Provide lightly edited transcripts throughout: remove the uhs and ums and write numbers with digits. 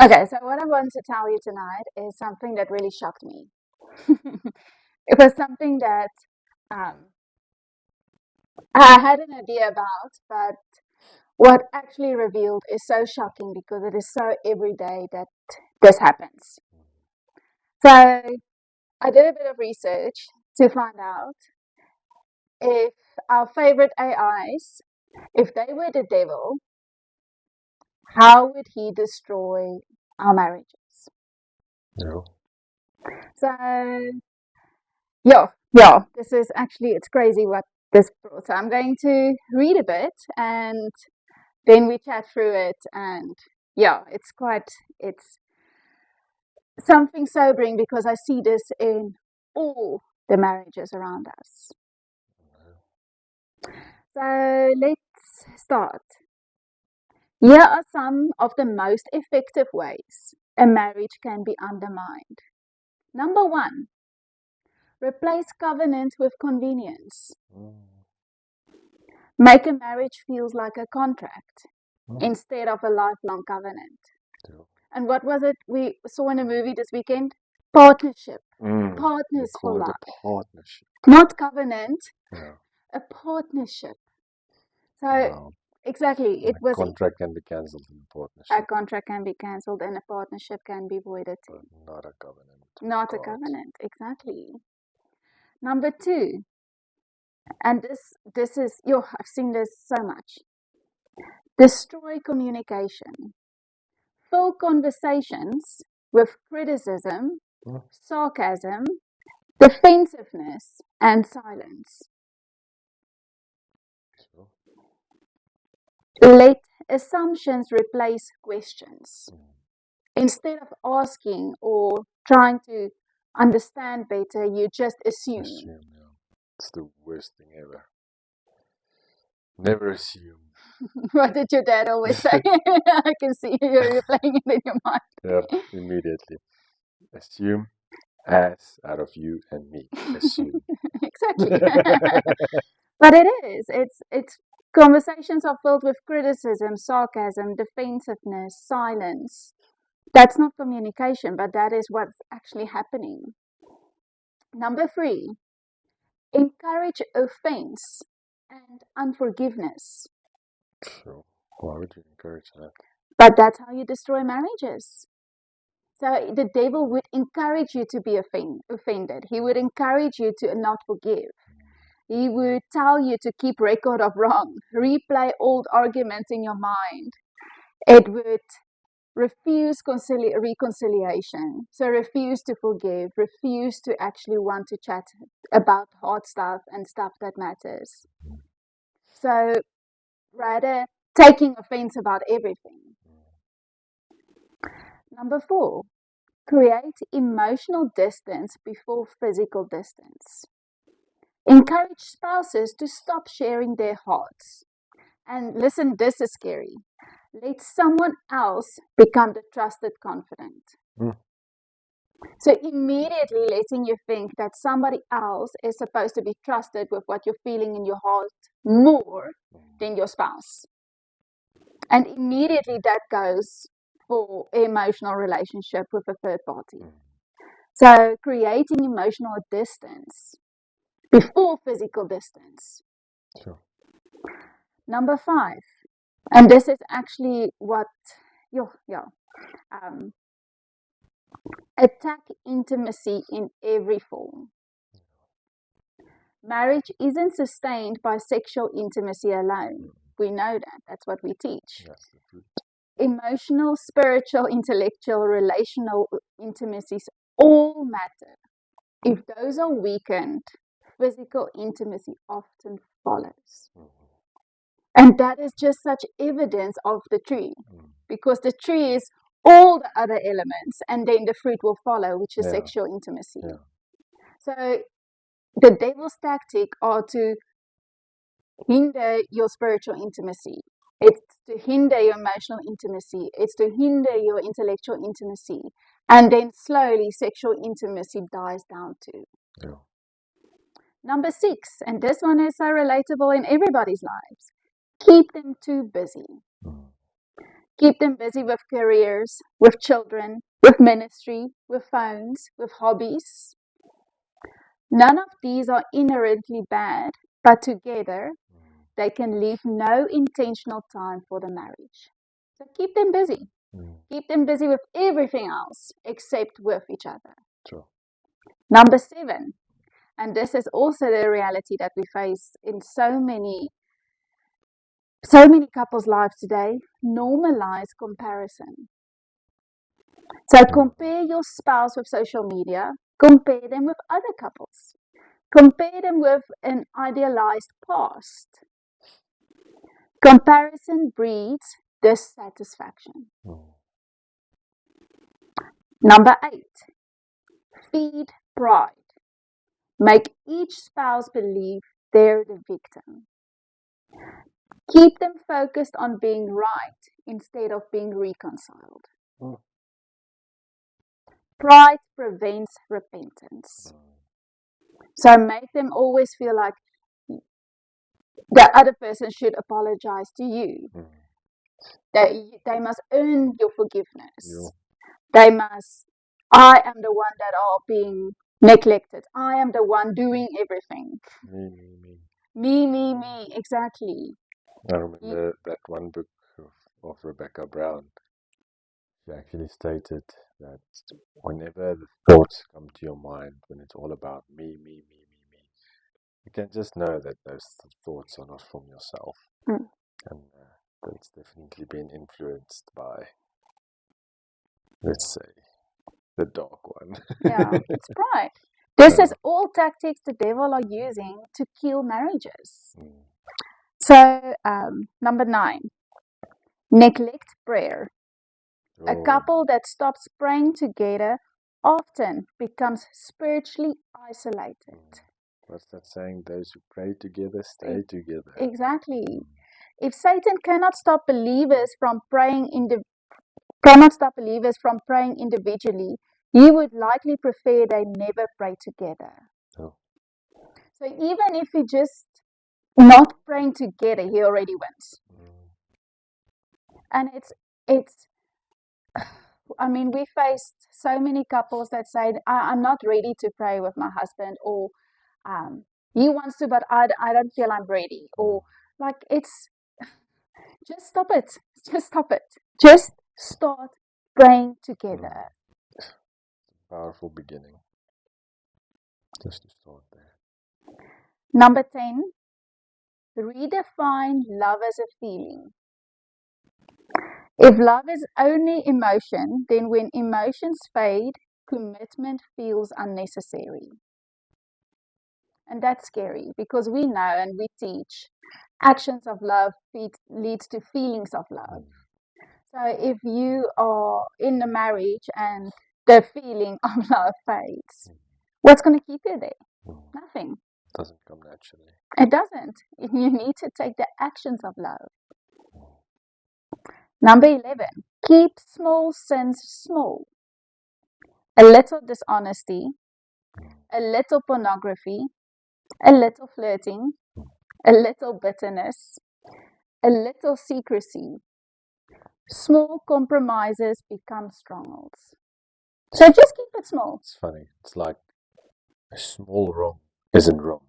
Okay, so what I want to tell you tonight is something that really shocked me. It was something that um, I had an idea about, but what actually revealed is so shocking because it is so everyday that this happens. So I did a bit of research to find out if our favorite AIs, if they were the devil, how would he destroy our marriages? No. So yeah, this is actually, it's crazy what this brought. So I'm going to read a bit and then we chat through it. And yeah, it's something sobering because I see this in all the marriages around us. So let's start. Here are some of the most effective ways a marriage can be undermined. Number one, replace covenant with convenience. Mm. Make a marriage feels like a contract Mm. instead of a lifelong covenant. No. And what was it we saw in a movie this weekend? Partnership. They Partners for call it a life. partnership. Not covenant, Yeah. a partnership. So Wow. exactly, And it a was contract can be cancelled in a a partnership, contract can be cancelled and a partnership can be voided but too. not a covenant with Not a God. covenant, exactly. Number two, and this is I've seen this so much. Destroy communication. Fill conversations with criticism, Mm. sarcasm, defensiveness, and silence. So, Let assumptions replace questions. mm. Instead of asking or trying to understand better, you just assume. Assume, yeah. It's the worst thing ever. Never assume. What did your dad always say? I can see you're playing it in your mind. Yeah, immediately. Assume as out of you and me. Assume. Exactly. But it is. It's conversations are filled with criticism, sarcasm, defensiveness, silence. That's not communication, but that is what's actually happening. Number three, encourage offense and unforgiveness. So, why would you encourage that? But that's how you destroy marriages. So the devil would encourage you to be offended. He would encourage you to not forgive. He would tell you to keep record of wrong, replay old arguments in your mind. It would refuse reconciliation. So refuse to forgive, refuse to actually want to chat about hard stuff and stuff that matters. So rather taking offense about everything. Number four, create emotional distance before physical distance. Encourage spouses to stop sharing their hearts. And listen, this is scary. Let someone else become the trusted confidant. Mm. So immediately letting you think that somebody else is supposed to be trusted with what you're feeling in your heart more than your spouse. And immediately that goes for emotional relationship with a third party. Mm. So creating emotional distance before physical distance. Sure. Number five, and this is actually what, um, attack intimacy in every form. Marriage isn't sustained by sexual intimacy alone. We know that. That's what we teach. That's the truth. Emotional, spiritual, intellectual, relational intimacies all matter. If those are weakened, physical intimacy often follows. Mm. And that is just such evidence of the tree, Mm. because the tree is all the other elements, and then the fruit will follow, which is Yeah. sexual intimacy. Yeah. So the devil's tactic are to hinder your spiritual intimacy. It's to hinder your emotional intimacy. It's to hinder your intellectual intimacy. And then slowly sexual intimacy dies down too. Yeah. Number six, and this one is so relatable in everybody's lives, keep them too busy. Mm. Keep them busy with careers, with children, with ministry, with phones, with hobbies. None of these are inherently bad, but together they can leave no intentional time for the marriage. So keep them busy. Keep them busy with everything else except with each other. True. Number 7, and this is also the reality that we face in so many couples' lives today, normalize comparison. So compare your spouse with social media, compare them with other couples, compare them with an idealized past. Comparison breeds dissatisfaction. Number 8, feed pride. Make each spouse believe they're the victim. Keep them focused on being right instead of being reconciled. Pride prevents repentance. So make them always feel like the other person should apologize to you. They must earn your forgiveness. They must, I am the one that are being neglected. I am the one doing everything. Me, exactly. I remember that one book of Rebecca Brown. She actually stated that whenever the thoughts come to your mind, when it's all about me, you can just know that those thoughts are not from yourself. And that's definitely been influenced by, let's say, the dark one. Yeah, it's pride. This is all tactics the devil are using to kill marriages. So, number 9, neglect prayer. A couple that stops praying together often becomes spiritually isolated. What's that saying? Those who pray together stay together. Exactly. If Satan cannot stop believers from praying individually, he would likely prefer they never pray together. So even if he just not praying together, he already wins. And I mean, we faced so many couples that say, I'm not ready to pray with my husband, or he wants to, but I don't feel I'm ready. Or like, just stop it. Just stop it. Just start praying together. Powerful beginning. Just to start there. Number 10, redefine love as a feeling. If love is only emotion, then when emotions fade, commitment feels unnecessary. And that's scary because we know and we teach actions of love leads to feelings of love. So if you are in a marriage and the feeling of love fades, what's going to keep you there? Nothing. It doesn't come naturally. It doesn't. You need to take the actions of love. Number 11, keep small sins small. A little dishonesty, a little pornography, a little flirting, a little bitterness, a little secrecy. Small compromises become strongholds. So just keep it small. It's funny. It's like a small wrong isn't wrong.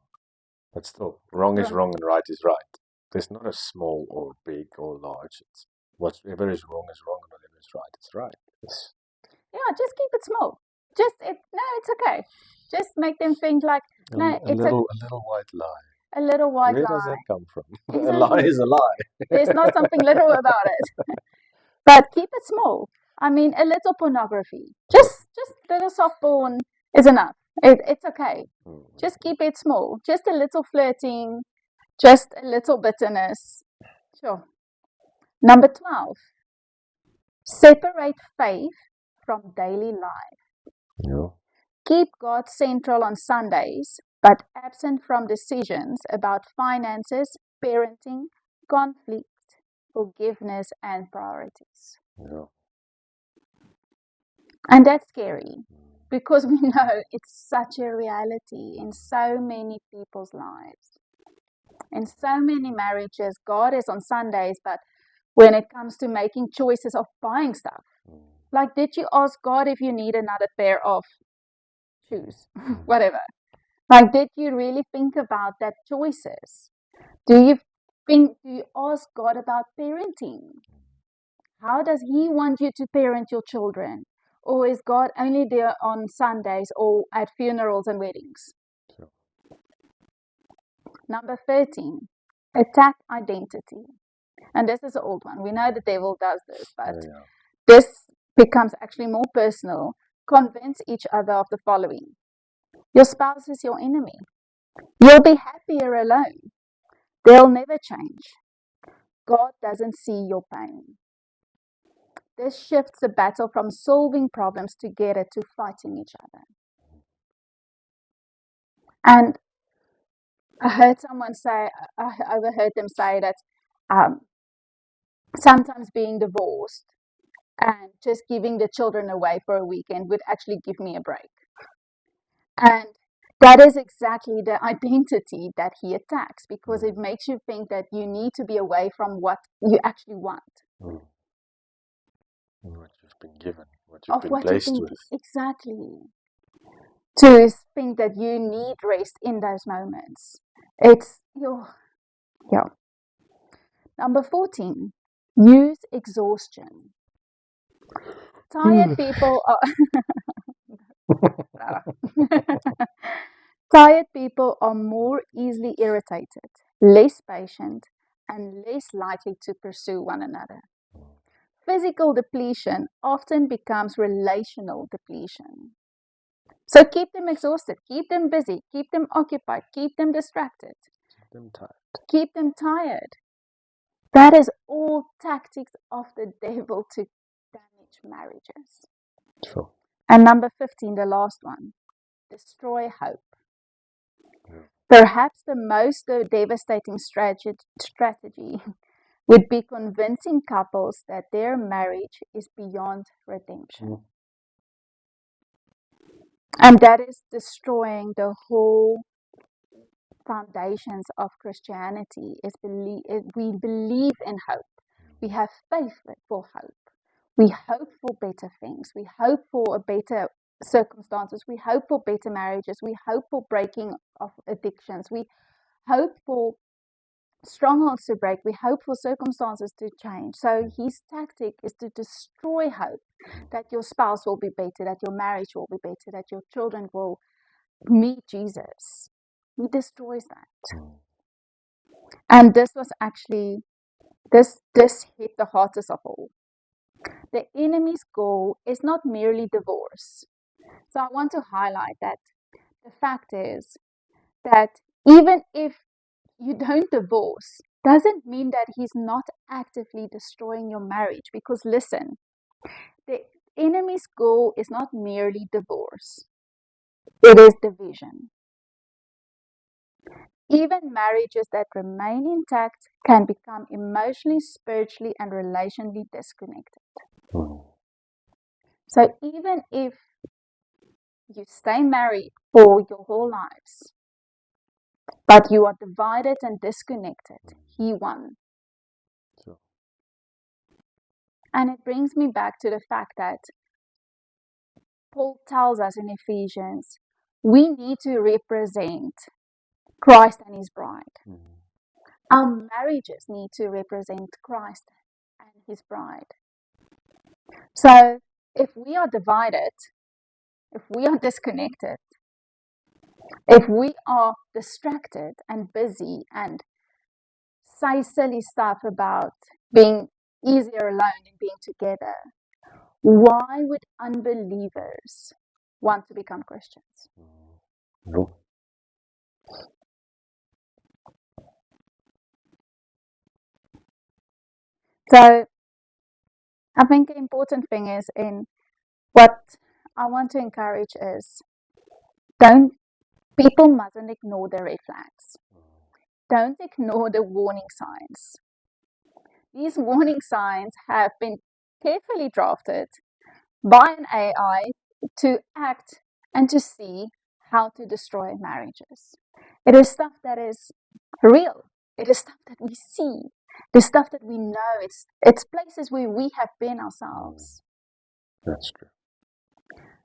But still, wrong is wrong and right is right. There's not a small or big or large. It's whatever is wrong and whatever is right is right. Yeah, just keep it small. It's okay. Just make them think like, no, a little white lie. A little white lie. Where does that come from? Exactly. A lie is a lie. There's not something little about it. But keep it small. I mean, a little pornography. Just little soft porn is enough. It's okay. Just keep it small. Just a little flirting. Just a little bitterness. Sure. Number 12. Separate faith from daily life. Yeah. Keep God central on Sundays, but absent from decisions about finances, parenting, conflict, forgiveness, and priorities. Yeah. And that's scary because we know it's such a reality in so many people's lives. In so many marriages, God is on Sundays, but when it comes to making choices of buying stuff. Like, did you ask God if you need another pair of shoes? Whatever. Like, did you really think about that choices? Do you ask God about parenting? How does He want you to parent your children? Or is God only there on Sundays or at funerals and weddings? Sure. Number 13, attack identity. And this is an old one. We know the devil does this, but this becomes actually more personal. Convince each other of the following. Your spouse is your enemy. You'll be happier alone. They'll never change. God doesn't see your pain. This shifts the battle from solving problems together to fighting each other. And I overheard them say that sometimes being divorced and just giving the children away for a weekend would actually give me a break. And that is exactly the identity that he attacks, because it makes you think that you need to be away from what you actually want. What you've been given, what you've been blessed with. Exactly. To think that you need rest in those moments. It's yeah. Number 14, use exhaustion. Tired people are more easily irritated, less patient, and less likely to pursue one another. Physical depletion often becomes relational depletion. So keep them exhausted, keep them busy, keep them occupied, keep them distracted, keep them tired. That is all tactics of the devil to damage marriages. Sure. And number 15, the last one, destroy hope. Perhaps the most devastating strategy would be convincing couples that their marriage is beyond redemption. And that is destroying the whole foundations of Christianity. We believe in hope. We have faith for hope. We hope for better things. We hope for better circumstances. We hope for better marriages. We hope for breaking of addictions. We hope for strongholds to break. We hope for circumstances to change. So his tactic is to destroy hope, that your spouse will be better, that your marriage will be better, that your children will meet Jesus. He destroys that. And this was actually, this hit the hardest of all. The enemy's goal is not merely divorce. So I want to highlight that the fact is that even if you don't divorce, doesn't mean that he's not actively destroying your marriage. Because listen, the enemy's goal is not merely divorce. It is division. Even marriages that remain intact can become emotionally, spiritually, and relationally disconnected. So even if you stay married for your whole lives, but you are divided and disconnected, he won. Sure. And it brings me back to the fact that Paul tells us in Ephesians, we need to represent Christ and his bride. Our marriages need to represent Christ and his bride. So if we are divided, if we are disconnected, if we are distracted and busy and say silly stuff about being easier alone than being together, why would unbelievers want to become Christians? No. So I think the important thing is, in what I want to encourage is, people mustn't ignore the red flags. Don't ignore the warning signs. These warning signs have been carefully drafted by an AI to act and to see how to destroy marriages. It is stuff that is real. It is stuff that we see. the stuff that we know. It's places where we have been ourselves. That's true.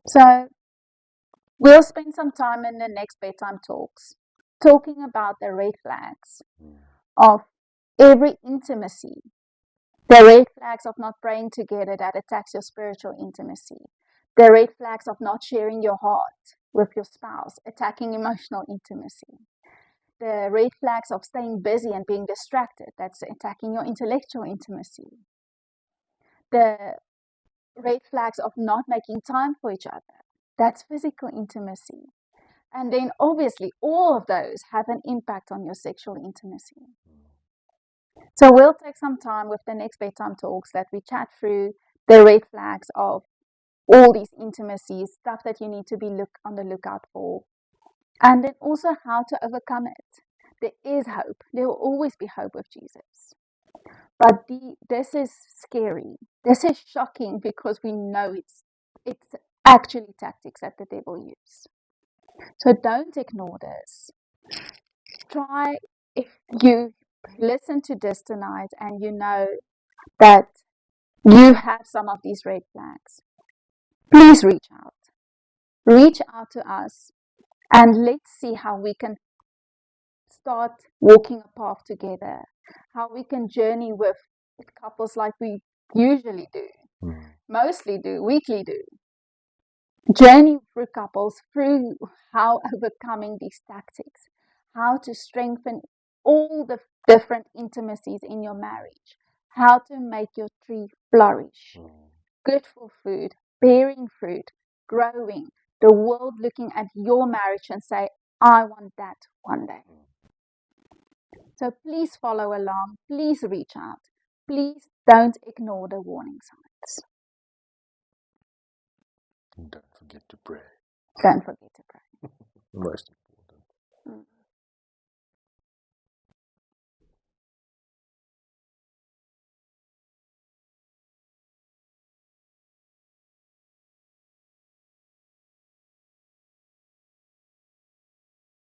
So we'll spend some time in the next bedtime talks talking about the red flags of every intimacy. The red flags of not praying together that attacks your spiritual intimacy. The red flags of not sharing your heart with your spouse, attacking emotional intimacy. The red flags of staying busy and being distracted, that's attacking your intellectual intimacy. The red flags of not making time for each other, that's physical intimacy. And then obviously all of those have an impact on your sexual intimacy. So we'll take some time with the next bedtime talks that we chat through the red flags of all these intimacies, stuff that you need to be on the lookout for, and then also how to overcome it. There is hope. There will always be hope with Jesus. But this is scary. This is shocking because we know it's actually tactics that the devil uses. So don't ignore this. Try, if you listen to this tonight and you know that you have some of these red flags, please reach out. Reach out to us and let's see how we can start walking a path together, how we can journey with couples like we usually do, mostly do, weekly do. Journey through couples, through how overcoming these tactics, how to strengthen all the different intimacies in your marriage, how to make your tree flourish, good for food, bearing fruit, growing, the world looking at your marriage and say, I want that one day. So please follow along, please reach out, please don't ignore the warning signs. And don't forget to pray. Don't forget to pray. Most